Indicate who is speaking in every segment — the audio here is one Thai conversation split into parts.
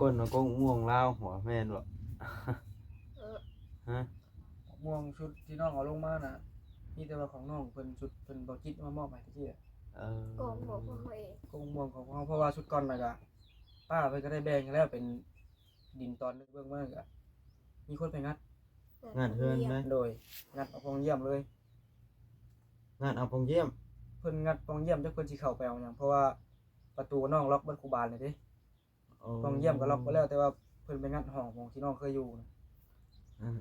Speaker 1: ก้นน้องก้งม่วงลาวหัวแม่นบ่
Speaker 2: เออ
Speaker 1: ฮะ
Speaker 3: ม่วงชุดที่น้องเอาลงมาน่ะนี่แต่ว่าของน้องเพิ่นชุดเพิ่นบ่คิดมามอบให้ตะกี้อะ
Speaker 1: เออก
Speaker 2: องบอกพ่อเอง
Speaker 3: กงม่วงของเขาเพราะว่าชุดก่อนน่ะก็ป้าเพิ่นก็ได้แบ่งกันแล้วเป็นดินตอนเบื้องมาก็มีคนไปงัด
Speaker 1: งานเฮือนได้
Speaker 3: โดยงัดเอาปองเยี่ยมเลย
Speaker 1: งานเอาพงเยี่ยม
Speaker 3: เพิ่นงัดปองเยี่ยมจักเพิ่นสิเข้าไปเอาหยังเพราะว่าประตูน้องล็อกเบิดคูบานเลยเด้ปองเยี่ยมก็ล็อกไว้แล้วแต่ว่าเพิ่นไปงัดห้องของที่น้องเคยอยู่นะ
Speaker 1: อือ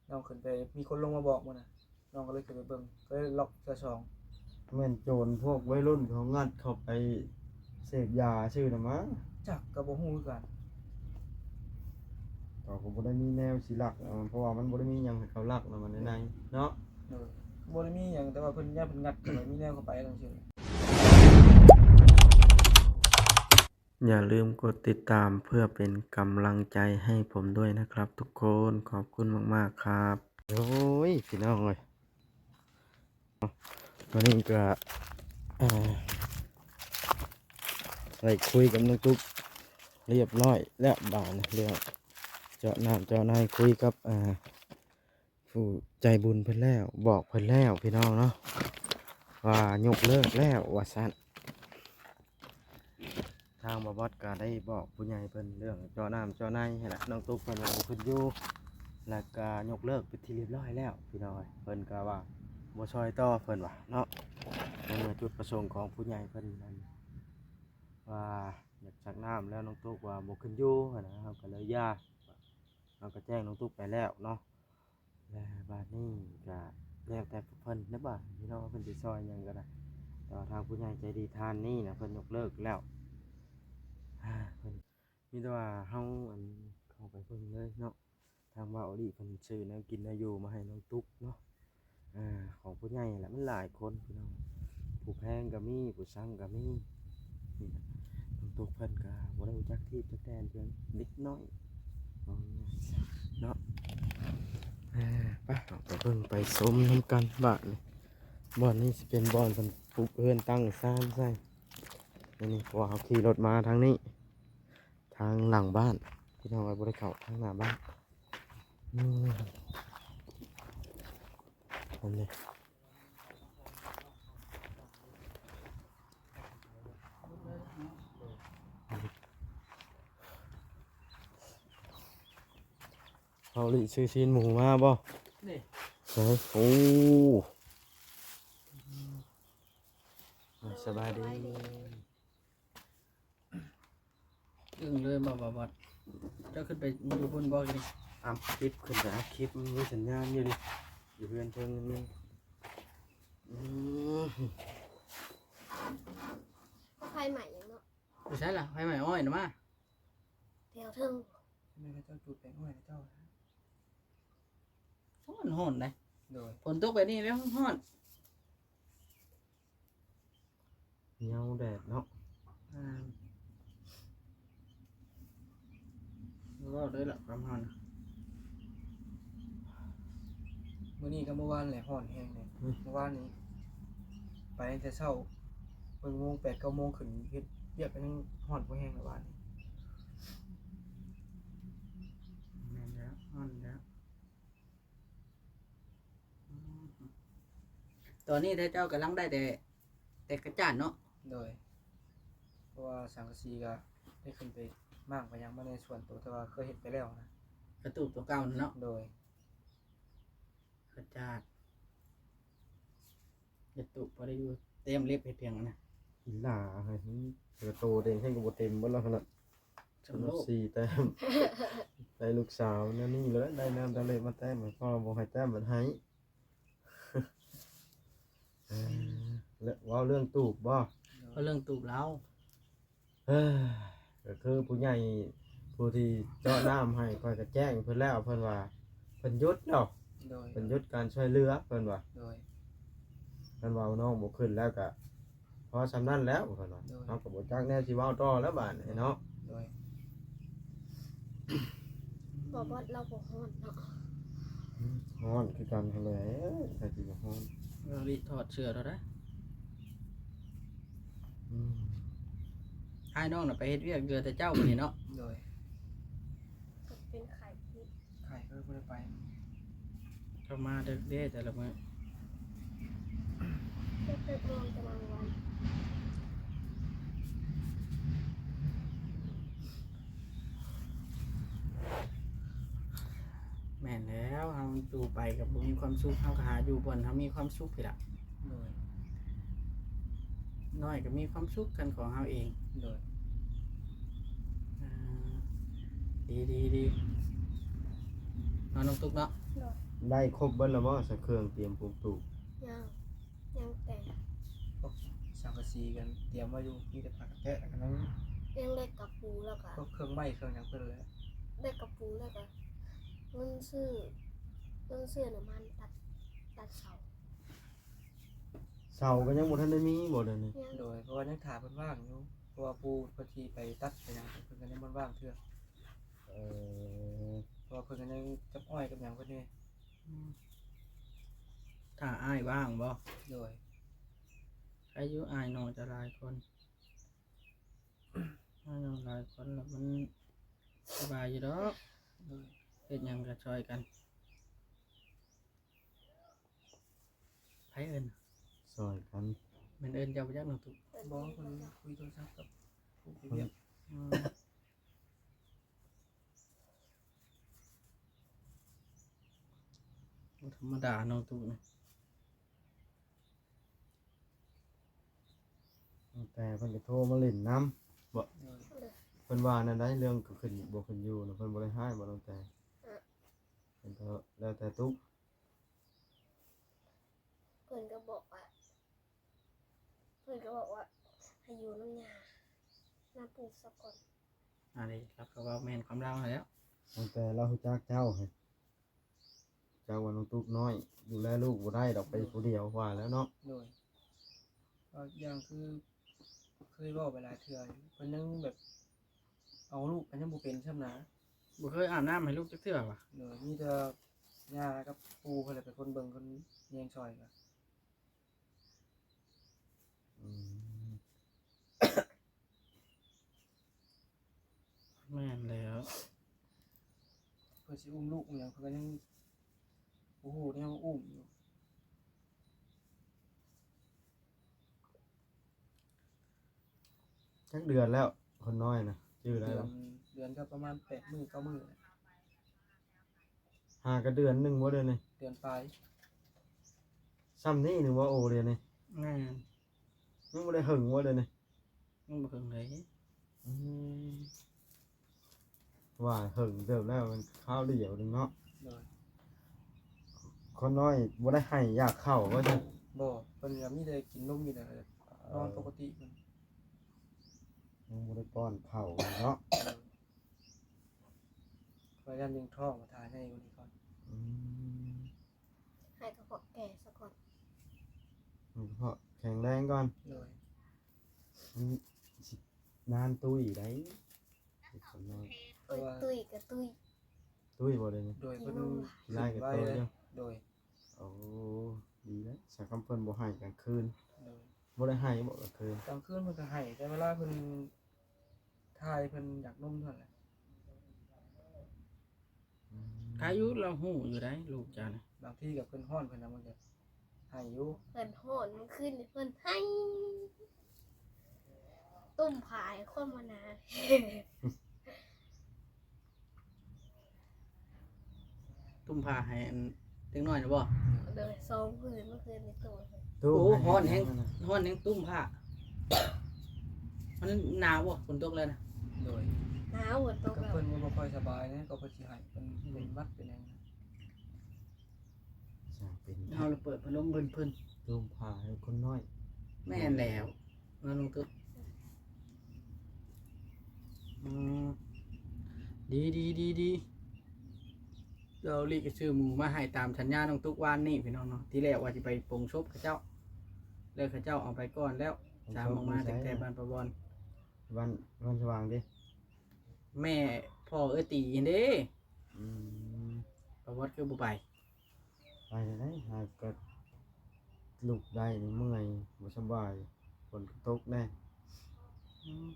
Speaker 3: น้องขึ้นไปมีคนลงมาบอกมื้อน่ะน้องก็เลยขึ้นไปเบิ่งก็เลยล็อกเทื่อสอง
Speaker 1: แม่นโจรพวกวัยรุ่นเขางัดเข้าไปเสพยาชื่อน่ะมั้ง
Speaker 3: จักก็บ่ฮู้คือกัน
Speaker 1: ก็บ่ได้มีแนวสิลักเพราะว่ามันบ่ได้มีหยังให้เขาลักนะมันในเนาะ
Speaker 3: โดยบ่ได้มีหยังแต่ว่าเพิ่นย่าเพิ่นงัดก็เลยมีแนวเข้าไปจังซี่
Speaker 1: อย่าลืมกดติดตามเพื่อเป็นกำลังใจให้ผมด้วยนะครับทุกคนขอบคุณมากๆครับโอ้ยพี่น้องเอ้ยวันนี้ก็ได้คุยกับน้องตุ๊กเรียบร้อยแล้วบ่าวนะเรื่องเจาะน้ำเจาะในคุยกับผู้ใจบุญเพิ่นแล้วบอกเพิ่นแล้วพี่น้องเนาะว่ายกเลิกแล้วว่าซั่นทางบอสก็ได้บอกผู้ใหญ่เพิ่นเรื่องเจาะน้ำเจาะในให้ละน้องตุ๊กเพิ่นว่าบ่ขึ้นอยู่แล้วก็ยกเลิกเป็นที่เรียบร้อยแล้วพี่น้องเอ้ยเพิ่นก็ว่าบ่ช่วยต่อเพิ่นว่าเนาะในเมื่อจุดประสงค์ของผู้ใหญ่เพิ่นนั้นว่าอยากชักน้ำแล้วน้องตุ๊กว่าบ่ขึ้นอยู่นะครับก็เลยย่าเราก็แจ้งน้องตุ๊กไปแล้วเนาะและบัดนี้ก็แล้วแต่เพิ่นนะบ่าพี่น้องเพิ่นสิซอยหยังก็ได้แต่ว่าทางผู้ใหญ่ใจดีทานนี่นะเพิ่นยกเลิกแล้วเพิ่นมีแต่ว่าเฮาเข้าไปเพิ่นเลยเนาะทางว่าอดีเพิ่นซื้อแนวกินแนวอยู่มาให้น้องตุ๊กเนาะของผู้ใหญ่แหละมันหลายคนพี่น้องผู้แพงก็มีผู้สั่งก็มีนี่นะน้องตุ๊กเพิ่นก็บ่ได้รู้จักที่จักแดนเพียงเล็กน้อยเนาะไปเอาไปเบิ่งไปชมน้ำกันบ้านนี่บ่อนนี้สิเป็นบ่อนเพิ่นปลูกเอิ้นตั้งซ่านใส่นี่เพราะว่าเขาขี่รถมาทางนี้ทางหลังบ้านพี่น้องไว้บ่ได้เข้าทางหน้าบ้านนั่นนี่เขาลิซื้อชิ้นหมูมาบ่
Speaker 3: นี่
Speaker 1: ใช่โอ้สบายดี
Speaker 3: อึ้งเลยบ่เจ้าขึ้นไปอยู่บนบ่นี่
Speaker 1: อัพคลิปขึ้นไปอัพคลิปมีสัญญาณอยู่ดิอยู่เพื่อนเพิ่งนี่
Speaker 2: ไฟใหม่ยังเนาะ
Speaker 3: บ่ใช่ล่ะไผใหม่อ้อยน่ะมา
Speaker 2: แถวเทิง
Speaker 3: แม่ก็เจ้าจุดแป้งอ้อยเจ้า
Speaker 4: ฮ้อนได้
Speaker 3: โดย
Speaker 4: ฝนตกไปนี่แล้วฮ้อน
Speaker 1: เงาแดดเนาะ
Speaker 4: ก็เลยล่ะประมาณ
Speaker 3: มื้อนี้กับเมื่อวานแหละร้อนแฮงเลยเมื่อวานนี้ไปตั้งแต่เช้าเบิ่งโมง8 9โมงขึ้นเฮ็ดเวียกกันยังร้อนบ่แฮงเมื่อวานนี้
Speaker 4: แม่นแล้วฮ้อนแล้วตอนนี้ถ้าเจ้ากำลังได้แต่กระจาดเนาะ
Speaker 3: โดยเพราะว่าสังกะสีก็ได้ขึ้นไปมากไปยังมาในส่วนตัวแต่ว่าเคยเฮ็ดไปแล้วนะ
Speaker 4: กระตูบตัวเก่าเนาะ
Speaker 3: โดย
Speaker 4: กระจาดกระตูบพอได้อยู่เต็มเล็บเฮ็ดเพียงนะ
Speaker 1: หินหลาเฮ้ยเสือโตเด้งให้กูบ่เต็มบ่แล้วขนาด
Speaker 4: สำโลก
Speaker 1: 4 แต้มได้ลูกสาวนั่นนี่เลยได้น้ำทะเลมาแต้มพ่อบ่ให้แต้มมันให้แล้วว่าเรื่องตูบบ่
Speaker 4: ก็เรื่องตูบเรา
Speaker 1: ก็คือผู้ใหญ่ผู้ที่เจาะน้ำให้คอยก็แจ้งเพิ่นแล้วเพิ่นว่าเพิ่นหยุดเนาะ
Speaker 3: โดย
Speaker 1: เพิ่นหยุดการช่วยเหลือเพิ่นว่า
Speaker 3: โดย
Speaker 1: เพิ่นว่าน้องบ่ขึ้นแล้วก็พอสำนั้นแล้วเพิ่นว่าเฮาก็บ่จักแน่สิเว้าต่อแล้วบาดนี้เนาะ
Speaker 3: โดย
Speaker 2: บอกว่าเราบอกฮ้อนเนาะ
Speaker 1: ฮ้อนคือกันหั่นแหละแต่สิบ่ฮ้อน
Speaker 4: เราดิถอดเสื้อเราได้
Speaker 1: อืม
Speaker 4: ให้น้องน่ะไปเฮ็ดเวียกเดือแต่เจ้ามื้อนี้เนาะ
Speaker 3: โดย
Speaker 5: เข้ามาเด็กเด้แต่ละมื้อ
Speaker 2: เด็กๆมองตารางวัน
Speaker 5: แม่นแล้วเฮาอยู่ไปกับบ่มีความสุขเฮาก็หาอยู่บ่อนเฮามีความสุขพี่ล่ะ
Speaker 3: โดย
Speaker 5: น้อยก็มีความสุขกันของเฮาเอง
Speaker 3: โดย
Speaker 5: อ่าดีนอนน้องตุ๊กเนาะ
Speaker 1: ได้ครบเบิดแล้วบ่สักเครื่องเตรียมปลูกปลูก
Speaker 2: ยังแต่
Speaker 3: พวกสังกะสีกันเตรียมไว้อยู่มีแต่ผักกระแทะกันนั้น
Speaker 2: ยังเล็กกับปูแล้วก็
Speaker 3: พวกเครื่องไม้เครื่องหยังเพิ่นเลย
Speaker 2: เล็กกับปูแล้วก็เงินซื้อน้ำมันตัดเสา
Speaker 1: เสาก็ยังบ่ทันได้มีบ่เดี๋ยวนี้
Speaker 2: ยัง
Speaker 3: โดยเพราะว่ายังถาเพิ่นว่างอยู่เพราะว่าปูเพิ่นสิไปตัดไปหยังเพิ่นก็ยังบ่ว่างเทื่อ
Speaker 1: เออ
Speaker 3: เพราะว่าเพิ่นก็ยังจับอ้อยกับหยังเพิ่นนี่
Speaker 5: ถ้าอ้ายว่างบ่
Speaker 3: โดย
Speaker 5: อายุอ้ายน้องจะหลายคนอ้ายน้องหลายคนแล้วมันสบายอยู่ดอก
Speaker 3: โดย
Speaker 5: เฮ็ดหยังก็ช่วยกันไผเอิ้น
Speaker 1: ซอยกัน
Speaker 5: แม่นเอิ้นเจ้าบ่จักน้องตุ๊ก
Speaker 2: เปิด
Speaker 3: บ่
Speaker 2: เรียน
Speaker 3: เพิ่น
Speaker 2: จ้ะ
Speaker 3: คุยโทรศัพท์กับผู้ไปเวียก
Speaker 5: อืมบ่ธรรมดาน้องตุ๊กนี่
Speaker 1: แต่เพิ่นก็โทรมาเล่นน้ำ
Speaker 3: โดย
Speaker 1: เพิ่นว่านั่นได้เรื่องก็ขึ้นบ่ขึ้นอยู่นะเพิ่นบ่ได้ให้บ่ตั้งแต่เพิ่นก็แล้วแต่ตุ๊ก
Speaker 2: เพื่อนก็บอกว่าให้อยู่น้ำยาน้ำปลูกสักก่อน
Speaker 5: อันนี้เราก็เว่าแม่นความเราแล้ว
Speaker 1: ตั้งแต่เรารู้จักเจ้าให้เจ้าว่าน้องตุ๊กน้อยดูแลลูกบ่ได้ดอกไปผู้เดียวว่าแล้วเนาะ
Speaker 3: โดยก็อย่างคือเคยเว้าไปหลายเทื่ออยู่เพิ่นยังแบบเอาลูกกันยังบ่เป็นช่ำนะ
Speaker 5: บ่เคยอาบน้ำให้ลูกจักเทื่อว่ะ
Speaker 3: โดยมีแต่ย่ากับปู่เพิ่นแหละเป็นคนเบิ่งคนแยงช่อยก็
Speaker 1: อืม
Speaker 5: แม่นแล้ว
Speaker 3: เพิ่นสิอุ้มลูกอุ้มหยังเพิ่นก็ยังโอ้โหเนี่ยอุ้มอยู่
Speaker 1: จักเดือนแล้วคนน้อยนะชื่ออะไร
Speaker 3: เดือ
Speaker 1: ล่ะ
Speaker 3: นเดือนก็ประมาณ8มื้อ9มื้อแหละ
Speaker 1: หาก็เดือนหนึงบ่เดือนนี่
Speaker 3: เดือนปลาย
Speaker 1: ซ้ำนี่นึงว่าโอเดือนนี่
Speaker 5: แม่น
Speaker 1: ยังบ่ได้หึงว่าเดือนนี่
Speaker 5: มันบ่เพิ่งเลย
Speaker 1: อืมว่าหึงเติบแล้วมันข้าวเดียวหนึงเนาะ
Speaker 3: โดย
Speaker 1: คนน้อยบ่ได้ให้อยากเข้าว่าซั่น
Speaker 3: บ่เพิ่นก็มีแต่กินนมอยู่แต่นอนปกติเพิ่น
Speaker 1: ยังบ่ได้ป้อนข้าวเนาะ
Speaker 3: พยายามเลี้ยงท้องมาทานให้คนนี้ก่อน
Speaker 1: อืม
Speaker 2: ให้กระเพาะแก่สักก่อน
Speaker 1: มันก็แข็งแรงก่อน
Speaker 3: โดย
Speaker 1: มันสินานตุ้ยได้คนน้อย
Speaker 3: เพราะว่า
Speaker 2: ตุ้ยกับตุ้ย
Speaker 1: ตุ้ยบ่ได้นี่
Speaker 3: โดยเพิ่น
Speaker 1: ไล่กับ
Speaker 3: ไว้
Speaker 1: ตัว
Speaker 3: เลย
Speaker 1: เดียว
Speaker 3: โดย
Speaker 1: โอ้ดีแล้วสักคำเพิ่นบ่ให้กลางคืน
Speaker 3: โดย
Speaker 1: บ่ได้ให้บ่กลางคืน
Speaker 3: กลางคืนเพิ่นก็ให้แต่เวลาเพิ่นทายเพิ่นอยากนมเท่านั้นแหละ
Speaker 1: อืม
Speaker 5: อายุเราหู้อยู่ได้ลูกจ้านะ
Speaker 3: บางทีกับเพิ่นฮ้อนเพิ่นน่ะมันก็ให้อยู่
Speaker 2: เพื่อนโหดมันขึ้นเพื่อนให้ตุ่มผายคนมานาน
Speaker 5: ตุ้มผ้าให้อันเด็กน้อยนะบ่
Speaker 2: เลยซองพื้นเมื่อคืนในตัวเลย
Speaker 1: ตู้
Speaker 5: โอ้
Speaker 1: ให้
Speaker 5: ฮ้อนแฮง
Speaker 1: นะ
Speaker 5: ฮ้อนแฮงตุ้มผ้ามันหนาวบ่ฝนตกแล้วนะ
Speaker 3: โดย
Speaker 2: หนาวเหมือนตัว
Speaker 3: ก็
Speaker 2: แบบ
Speaker 3: เพิ่นก็บ่ค่อยสบายนะก็เพิ่นสิให้เพิ่นเป็นหวัดเป็นหยังนะ
Speaker 1: สร้างเป็น
Speaker 5: เฮาเลยเปิดพัดลมเพิ่น
Speaker 1: ตุ้มผ้าให้คนน้อย
Speaker 5: แม่นแล้วมาลงตึกอืมดีเราลีกชื่อหมูมาให้ตามสัญญาน้องตุ๊กวานนี่พี่น้องเนาะที่แรกว่าจะไปปลงชบเขาเจ้าแล้วเขาเจ้าเอาไปก่อนแล้วตามออกมาตั้งแต่บ้านประบอน
Speaker 1: วันสว่างดิ
Speaker 5: แม่พ่อตีเด้
Speaker 1: อืม
Speaker 5: ประวัติคือบ่ไป
Speaker 1: ไปได้หากก็ลุกได้นี่เมื่อยบ่สบายฝนก็ตกแน่
Speaker 5: อืม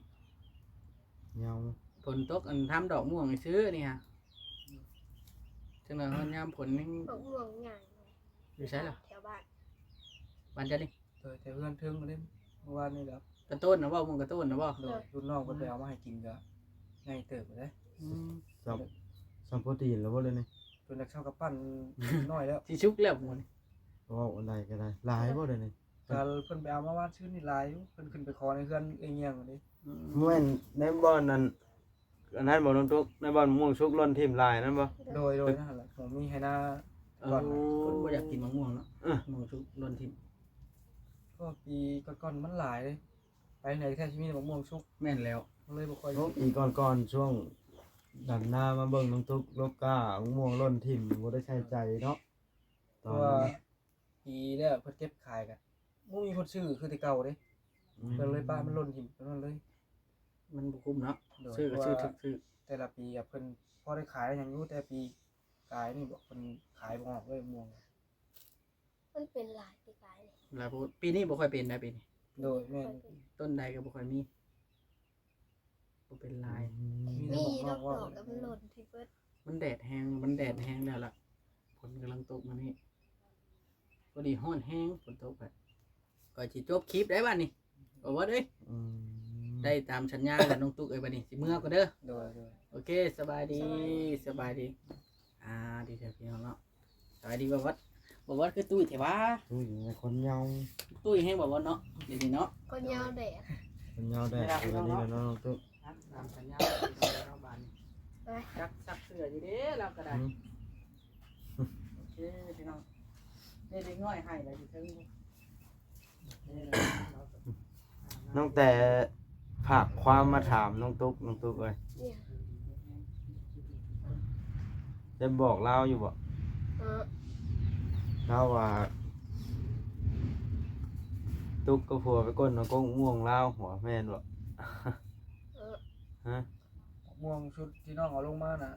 Speaker 1: เหงา
Speaker 5: ฝนตกอันทำดอกม่วงให้ซื้อนี่ฮะ จังหน่อยฮอดยามผลนี่
Speaker 2: บักม่วงใหญ่
Speaker 5: อยู่ใช่ล่ะ
Speaker 2: แถวบ้าน
Speaker 5: บ้านเจ้านี่
Speaker 3: โดยแต่เพื่อนเทิงมาเล่นเมื่อวานนี่แหละ
Speaker 5: กระต้นนะบ่มึงกระต้นนะบ่
Speaker 3: โดยรุ่นน้องเพิ่นไปเอามาให้กินก็ง่ายเติบเลย
Speaker 5: อืม
Speaker 1: ซัมโปรตีนแล้วบ่เลยนี่
Speaker 3: จนนักเช่ากับปั้นน้อยแล้ว
Speaker 5: สิชุกแล้วหมื้นี้
Speaker 1: ว่าอันใดก็ได้หลายบ่เลยนี่
Speaker 3: ก็เพิ่นไปเอามาวาดชื่อนี่หลายอยู่เพิ่นขึ้นไปขอในเพื่อนเองเงี้ยงนี่
Speaker 5: อืม
Speaker 1: แม่นในบ่อนนั้นอันนั้นบ่น้องตุ๊กในบ่อนม่วงชุกล้นทิ่มลายนั่นบ่
Speaker 3: โดยนั่นแหละผมมีให้หน้า
Speaker 5: เออคนบ่อยากกินมะม่วงเนาะมะม่วงชุกล้นทิ่ม
Speaker 3: ก็ปีก่อนๆมันหลายเลยไปไหนแท้ชีวิตมะม่วงชุก
Speaker 5: แม่นแล้ว
Speaker 3: เลยบ่ค่อย
Speaker 1: โอ้ปีก่อนๆช่วงดันหน้ามาเบิ่งน้องตุ๊กโลกาม่วงล้นทิ่มบ่ได้ใช้ใจเนาะ
Speaker 3: เพ
Speaker 1: ตอ
Speaker 3: ราะ
Speaker 1: น
Speaker 3: ว่า
Speaker 1: นั้น
Speaker 3: ปีแล้วเพิ่นเก็บขายกันบ่มีคนซื้อคือแต่เก่าเด้เพิ่นเลยป้ามันล่นหิมเพิ่นเลย
Speaker 5: มันบ่คุ้มเนาะ
Speaker 3: โดย
Speaker 5: ซื้อก็
Speaker 3: เพ
Speaker 5: ซื้อ
Speaker 3: ราะว่า
Speaker 5: ซื้อ
Speaker 3: แต่ละปีอะเพิ่นพอได้ขายหยังอยู่แต่ปีกายนี่บอกเพิ่นขายบ่ออกเลยม่วง
Speaker 2: มันเป็นหลายปีกายเลย
Speaker 5: หลายพูดปีนี้บ่ค่อยเป็นนะปีนี้
Speaker 3: โดยแม่น
Speaker 5: ต้นใดก็บ่ค่อยมีบ่เป็นลาย
Speaker 3: มีแต่
Speaker 2: นี่
Speaker 3: บอก
Speaker 2: ด
Speaker 3: ว่า
Speaker 2: อกๆแล้วมันหล่นที่เบิด
Speaker 5: มันแดดแห้งแล้วล่ะฝนกำลังตกมานี่พอดีฮ้อนแห้งฝนตกไปก็สิจบคลิปได้บัดนี้บ่ว่าเด้ย
Speaker 1: อืม
Speaker 5: ได้ตามสัญญากับน้องตุ๊กเอ้ยบัดนี้สิเมื่อก็เด้อ
Speaker 3: โดย
Speaker 5: โอเคสบายดีดีแท้พี่น้องเนาะสบายดีบ่วัดคือตุ้ยแท้วะ
Speaker 1: อุ้ยคนเหยา
Speaker 5: ตุ้ยแห้งบ่วัดเนาะเดี๋ยวนี้เนาะ
Speaker 2: ก็ยาวแดด
Speaker 1: คนเหยาได้อันนี้แล้วเนาะน้องตุ๊ก
Speaker 5: ตามสัญญาเราบานนี่จักซักเสื้ออยู่เด้เราก็ได้ โอเคพี่น้องนี่เด็กน้อยให้แล้วอยู่เทิงนี่เราก็
Speaker 1: น้องแต่ฝากความมาถามน้องตุ๊กเอ้ย
Speaker 2: เนี่ย
Speaker 1: ได้บอกเล่าอยู่บ่
Speaker 2: เออ
Speaker 1: เล่าว่า ตุ๊กก็ผัวไปก้นน้องก้งม่วงเล่าหัวแม่นบ่
Speaker 2: เออ
Speaker 1: ฮะ
Speaker 3: ม่วงชุดที่น้องเอาลงมาน่ะ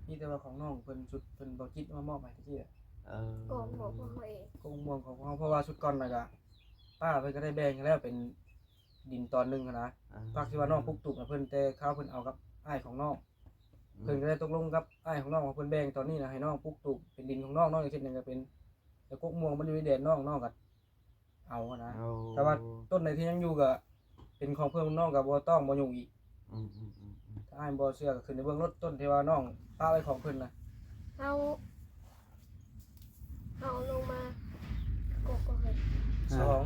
Speaker 3: มีแต่ว่าของน้องเพิ่นชุดเพิ่นบ่คิดมามอบให้ตะกี้อะ
Speaker 2: กองบอกว่าเขาเอง
Speaker 3: กงม่วงของเขาเพราะว่าชุดก่อนน่ะก็ป้าเพิ่นก็ได้แบ่งให้แล้วเป็นดินตอนหนึงอะนะภาคที่ว่าน้องปุ๊กตุกน่ะเพิ่นแต่ข้าวเพิ่นเอากับอ้ายของน้องเพิ่นก็ได้ตกลงกับอ้ายของน้องว่าเพิ่นแบ่งตอนนี้น่ะให้น้องปุ๊กตุกเป็นดินของน้องน้องอีกเช่นหนึงก็เป็นแต่กกม่วงมันอยู่ในแดนน้องก็เอาอะนะ
Speaker 1: เอา
Speaker 3: แต่ว่าต้นไหนที่ยังอยู่ก็เป็นของเพื่อนน้องกับบ่ต้องบ่ยุ่งอีก
Speaker 1: อืม
Speaker 3: ถ้าอ้ายบ่เชื่อก็ขึ้นในเบื้องรถต้นที่ว่าน้องป้าไว้ของเพิ่นน่ะ
Speaker 2: เอาลงมากกก็เลย
Speaker 3: สอง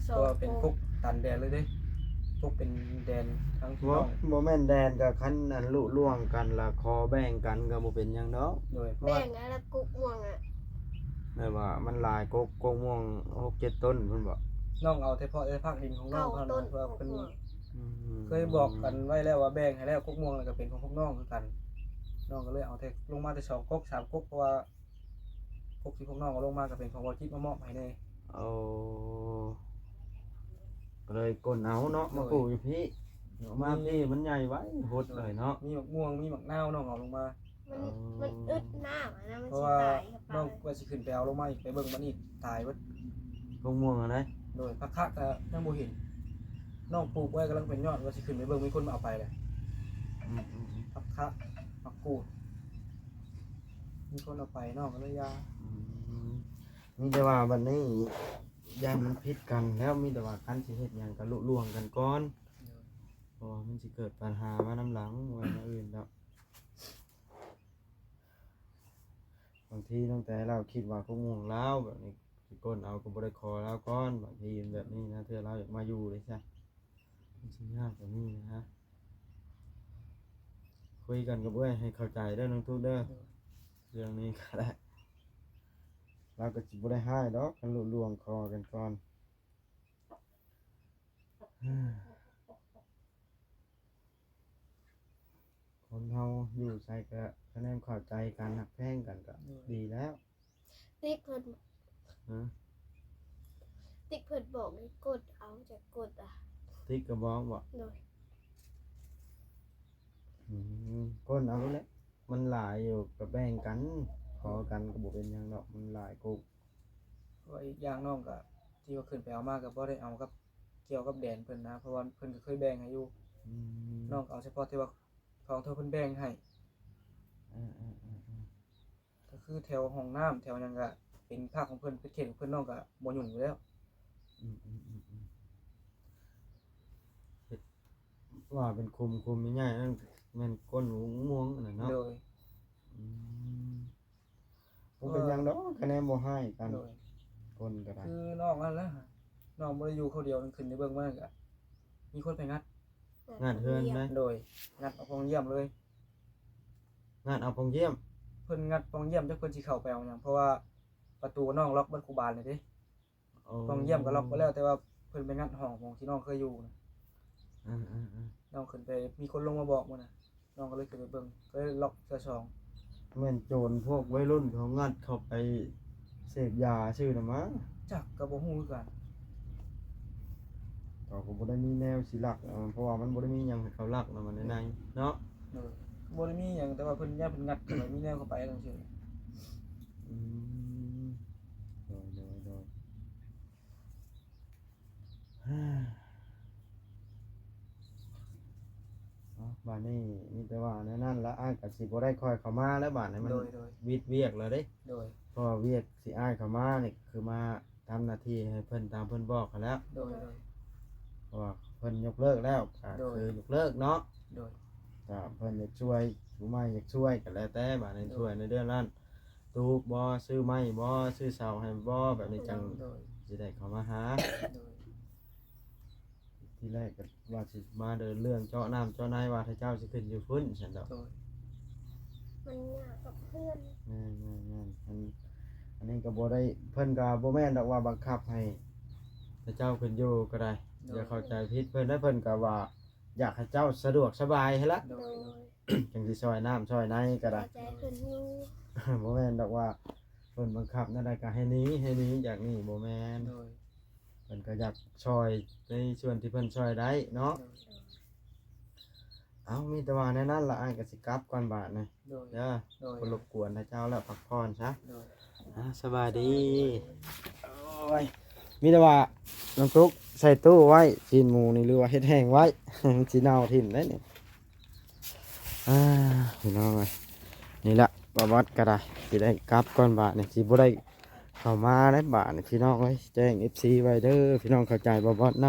Speaker 2: สอ
Speaker 3: ตัว
Speaker 2: ง
Speaker 3: เป็นกุ๊กตันแดนเลยเด้กุ๊กเป็นแดนทั้งพี่
Speaker 1: บ่
Speaker 3: น้อง
Speaker 1: บ่แม่นแดนกับคันอันลุล่วงกันละคอแบ่งกันก็บ่เป็นหยังดอก
Speaker 3: โดยเพราะ
Speaker 2: แบ่
Speaker 3: ว่าง
Speaker 2: อะไรกุ๊กม่วงอ่ะ
Speaker 1: แม่ว่ามันหลายกกม่วง6-7 ต้นเพิ่นบ่
Speaker 3: น้องเอาแต่เพาะแต่ภาคดินของน้อ
Speaker 2: เก้าง
Speaker 3: เท่า
Speaker 2: ต้
Speaker 3: นั้น นเพราะว่า
Speaker 2: กุ๊
Speaker 3: เพิ่
Speaker 2: ก
Speaker 3: น
Speaker 2: ม่วง
Speaker 3: เคยบอกกันไว้แล้วว่าแบ่งให้แล้วกุ๊กม่วงก็เป็นของพวกน้องคือกันน้องก็เลยเอาแต่ลงมาแต่2ก๊ก3ก๊กเพราะว่าก๊กที่พวกน้องเอาลงมาก็เป็นของบ่คิดมามอบให้แน่
Speaker 1: เอาก็เลยกลนเอาเนาะมาปลูกอยู่พี่เอามาพี่มันใหญ่ไว้โหดเลยเนาะ
Speaker 3: มีหมกม่วงมีหมกนาวน้องเอาลงมา
Speaker 2: มันอึดหน้าอ่ะนะมัน
Speaker 3: เพราะ
Speaker 2: สิ
Speaker 3: ว่า
Speaker 2: ตายกับ
Speaker 3: น้
Speaker 2: ปลา
Speaker 3: องว่าสิขึ้นไปเอาลงมาอีกไปเบิ่งมันอีกตายเบิด
Speaker 1: กงม่วงอะไร
Speaker 3: โดยพักคะก็ยังบ่เห็นน้องปลูกไว้กำลังเป็นยอดว่าสิขึ้นไปเบิ่งมีคนมาเอาไปแหละพักคะพักกูดมีคนเอาไปน้องก็เลยยา
Speaker 1: มีแต่ว่าบัดนี้ยานมันพิษกันแล้วมีแต่ว่าคันสิเฮ็ดหยังก็ลุล่วงกันก่อนเพราะว่ามันสิเกิดปัญหามาน้ำหลังไว้มาอื่นแล้วบางทีตั้งแต่เราคิดว่าพวกม่วงแล้วแบบนี้สิก้นเอาก็บ่ได้คอแล้วก่อนบางทีแบบนี้นะเธอเราอยากมาอยู่เลยซะมันสิยากแบบนี้นะฮะคุยกันกับเว้ยให้เข้าใจเด้อน้องทุกเด้อเรื่องนี้ก็ได้เราก็สิบ่ได้ให้ดอกกันลุล่วงคอกันก่อน คนเราอยู่ใส่ก็คะแนนเข้าใจกันหักแพงกันก็ดีแล้ว
Speaker 2: ติ๊กเพิ่น
Speaker 1: ฮะ
Speaker 2: ติ๊กเพิ่นบอกให้กดเอาจากกดอ่ะ
Speaker 1: ติ๊กก็บอกว่า
Speaker 2: โดย
Speaker 1: ก้นเอาแหละมันหลายอยู่กับแบ่งกันขอกันก็บ่เป็นหยังดอกมันหลายกุ๊ก
Speaker 3: เพราะว่าอีกอย่างน้องก็ที่ว่าขึ้นไปเอามาก็บ่ได้เอากับเกี่ยวกับแดนเพิ่นนะเพราะว่าเพิ่นก็เคยแบ่งให้อยู่น้องก็เอาเฉพาะที่ว่าของเธอเพิ่นแบ่งให้ก็คื คือแถวห้องน้ำแถวหยังก็เป็นภาคของเพิ่นเป็นเขตของเพิ่นน้องก็บ่ยุ่งอยู่แล้ว
Speaker 1: อืมเฮ็ดว่าเป็นคุมง่ายๆนั่นแม่นก้นหูม่วงนั่นน่ะเนาะ
Speaker 3: โดย
Speaker 1: อืมบ่เป็นหยังดอกคะแนนบ่ให้กัน
Speaker 3: โดย
Speaker 1: คนก็ได้
Speaker 3: คือน้องนั่นแหละน้องบ่ได้อยู่คนเดียวนั่นขึ้นในเบิ่งมาก็มีคนไปงัด
Speaker 1: งานเฮือนไหม
Speaker 3: โดยงัดเอาปองเยี่ยมเลย
Speaker 1: งานเอาพงเยี่ยม
Speaker 3: เพิ่นงัดปองเยี่ยมจักเพิ่นสิเข้าไปเอาหยังเพราะว่าประตูน้องล็อกเบิดคูบานเลยเด้ปองเยี่ยมก็ล็อกไปแล้วแต่ว่าเพิ่นไปงัดห้องของที่น้องเคยอยู่นะ
Speaker 1: อ่า
Speaker 3: น้องขึ้นไปมีคนลงมาบอกมื้อน่ะน้องก็เลยขึ้นไปเบิ่งก็เลยล็อกเสื้อซอง
Speaker 1: แม่นโจรพวกวัยรุ่นเขางัดเข้าไปเสพยาชื่อน่ะมั้ง
Speaker 3: จักก็บ่ฮู้คือกัน
Speaker 1: ก็บ่ได้มีแนวสิลักเพราะว่ามันบ่ได้มีหยังให้เขาลักนะมันในเนาะ
Speaker 3: โดยบ่ได้มีหยังแต่ว่าเพิ่นย่าเพิ่นงัดก็เลยมีแนวเข้าไปจังซี่
Speaker 1: อืมโดยฮ่าบ้านนี้มีแต่ว่านั่นละอ้ายก็สิบ่ได้ค่อยเข้ามาแล้วบ้านนี้มัน
Speaker 3: โดย
Speaker 1: วิดเวียกแล้วเด้
Speaker 3: โดย
Speaker 1: เพราะว่าเวียกสิอ้ายเข้ามานี่คือมาทำหน้าที่ให้เพิ่นตามเพิ่นบอกกันแล้ว
Speaker 3: โดย
Speaker 1: เพราะว่าเพิ่นยกเลิกแล้วก็
Speaker 3: โดย
Speaker 1: คือยกเลิกเนาะ
Speaker 3: โดย
Speaker 1: ก็เพิ่นอยากช่วยผู้ใหม่อยากช่วยก็แล้วแต่บ้านนี้ช่วยในเรื่องนั้นตูบบ่ซื้อไม้บ่ซื้อเสาให้บ่แบบนี้จัง
Speaker 3: โดย
Speaker 1: สิได้เข้ามาหา
Speaker 3: โดย
Speaker 1: ที่แรกก็ว่าสิมาเดินเรื่องเจาะน้ำเจาะในว่าถ้าเจ้าสิขึ้นอยู่พุ่นฉันดอก
Speaker 3: โดย
Speaker 2: มันยากกับเพื่อน
Speaker 1: แม่นอันนี้ก็บ่ได้เพิ่นก็บ่แม่นดอกว่าบังคับให้ถ้าเจ้าขึ้นอยู่ก็ได้อย่าเข้าใจผิดเพิ่นได้เพิ่นก็ว่าอยากให้เจ้าสะดวกสบายให้ละ
Speaker 3: โด
Speaker 2: โด
Speaker 3: ย
Speaker 2: ย
Speaker 1: จังสิซอยน้ำซอยในก็ได้
Speaker 2: ใจเพื่อนอยู่
Speaker 1: บ่แม่นดอกว่าเพิ่นบังคับนั่นใดก็ให้หนี้อย่างนี้บ่แม่น
Speaker 3: โดย
Speaker 1: เพิ่นก็อยากช่วยในส่วนที่เพิ่นช่วยได้เนาะ
Speaker 3: โดย
Speaker 1: เอามีแต่ว่าในนั้นละอ้ายก็สิกลับก่อนบาดนี่
Speaker 3: โดย
Speaker 1: เด้อ
Speaker 3: โดย
Speaker 1: บ่รบกวนให้เจ้าแล้วพักผ่อนซะ
Speaker 3: โดย
Speaker 1: สบายดีโอ้ยมีแต่ว่าน้ำซุปใส่ตู้ไว้ชิ้นหมูนี่หรือว่าเฮ็ดแห้งไว้ มันสิเน่าทิ่มได้นี่พี่น้องเอ้ยนี่ละบ่วัดก็ได้สิได้กลับก่อนบาดนี่สิบ่ได้เข้ามาได้บาดนี่พี่น้องเอ้ยแจ้ง FC ไว้เด้อพี่น้องเข้าใจบ่วัดน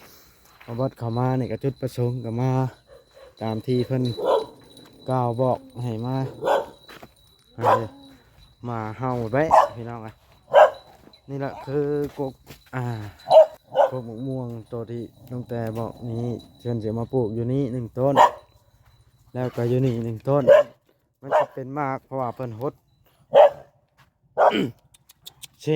Speaker 1: ำบ่วัดเข้ามานี่ก็จุดประสงค์ก็มาตามที่เพิ่นกล่าวบอกให้มาให้มาเฮาไว้พี่น้องเอ้ยนี่แหละคือกกกกมะม่วงตัวที่น้องแต่บอกนี่เชิญจะมาปลูกอยู่นี่1ต้นแล้วก็อยู่นี่1ต้นมันจะเป็นมากเพราะว่าเพิ่นฮด เช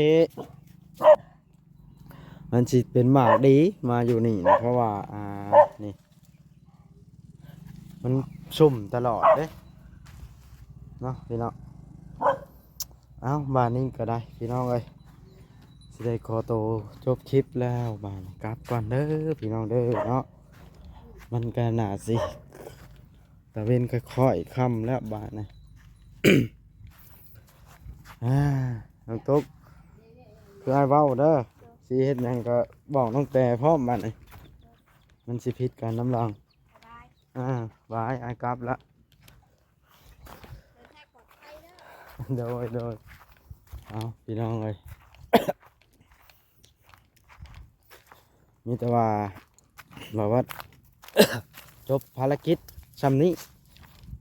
Speaker 1: มันสิเป็นหมากดีมาอยู่นี่นะเพราะว่านี่มันสุ่มตลอดเด้เนาะพี่น้องเอ้าบ้านนี้ก็ได้พี่น้องเอ้ยสิได้ขอโตวจบคลิปแล้วบ้านกลับก่อนเด้อพี่น้องเด้อเนาะมันก็น่าสิตะเวนค่อยๆค่ำแล้วบ้านนะ น้องตุ๊กคือไอ้ายเว้าเด้อสิเฮ็ดหยังก็บอกน้องแต่พร้อมบัดนี้มันสิผิดกันน้ำลัง
Speaker 2: บาย
Speaker 1: บายอ้ายกลับละ
Speaker 2: เดินทางปลอดภัยเด้อ
Speaker 1: โดยเอาพี่น้องเลย มีแต่ว่าบอกว่า จบภารกิจซ้ำนี้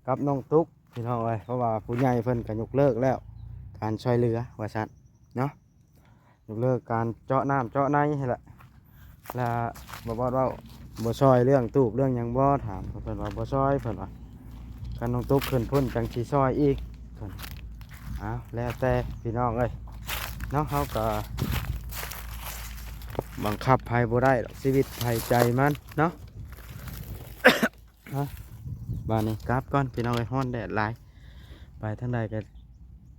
Speaker 1: กับน้องตุ๊กพี่น้องเลยเพราะว่าผู้ใหญ่เพิ่นก็ยกเลิกแล้ว การช่วยเหลือว่าซั่นเนาะยกเลิกการเจาะน้ำเจาะในให้ละแล้วบอกว่าบ่ช่วยเรื่องตูบเรื่องหยังบ่ถามเพิ่นว่าบ่ช่วยเพิ่นว่าการน้องตุ๊กขึ้นพุ่นจังสิช่วยอีกเพิ่นเอาแล้วแต่พี่น้องเอ้ยเนาะเฮาก็บังคับภัยบ่ได้หรอกชีวิตภัยใจมันเนาะ บ้านนี้กราบก่อนพี่น้องไอ้ฮ้อนแดดหลายไปทางใดก็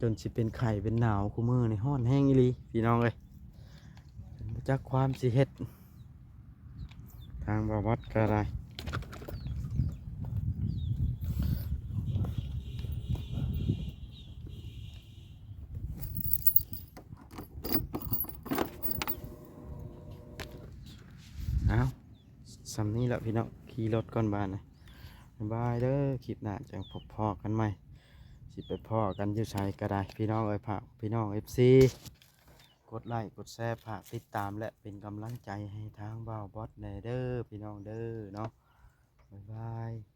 Speaker 1: จนสิเป็นไข่เป็นหนาวคู่มือในฮ้อนแห้งอีหลีพี่น้องเอ้ยจักความสิเฮ็ดทางบ่วัดก็ได้เอาสำนี้แหละพี่น้องขี่รถก่อนบ้านนะบ๊ายบายเด้อคลิปหน้าจะพบพอกันใหม่ สิไปพ่อกันอยู่ไสก็ได้พี่น้องเอ้ยฝากพี่น้อง FC กดไลค์กดแชร์ฝากติดตามและเป็นกำลังใจให้ทางบ่าวบอสแน่เด้อพี่น้องเด้อเนาะบ๊ายบาย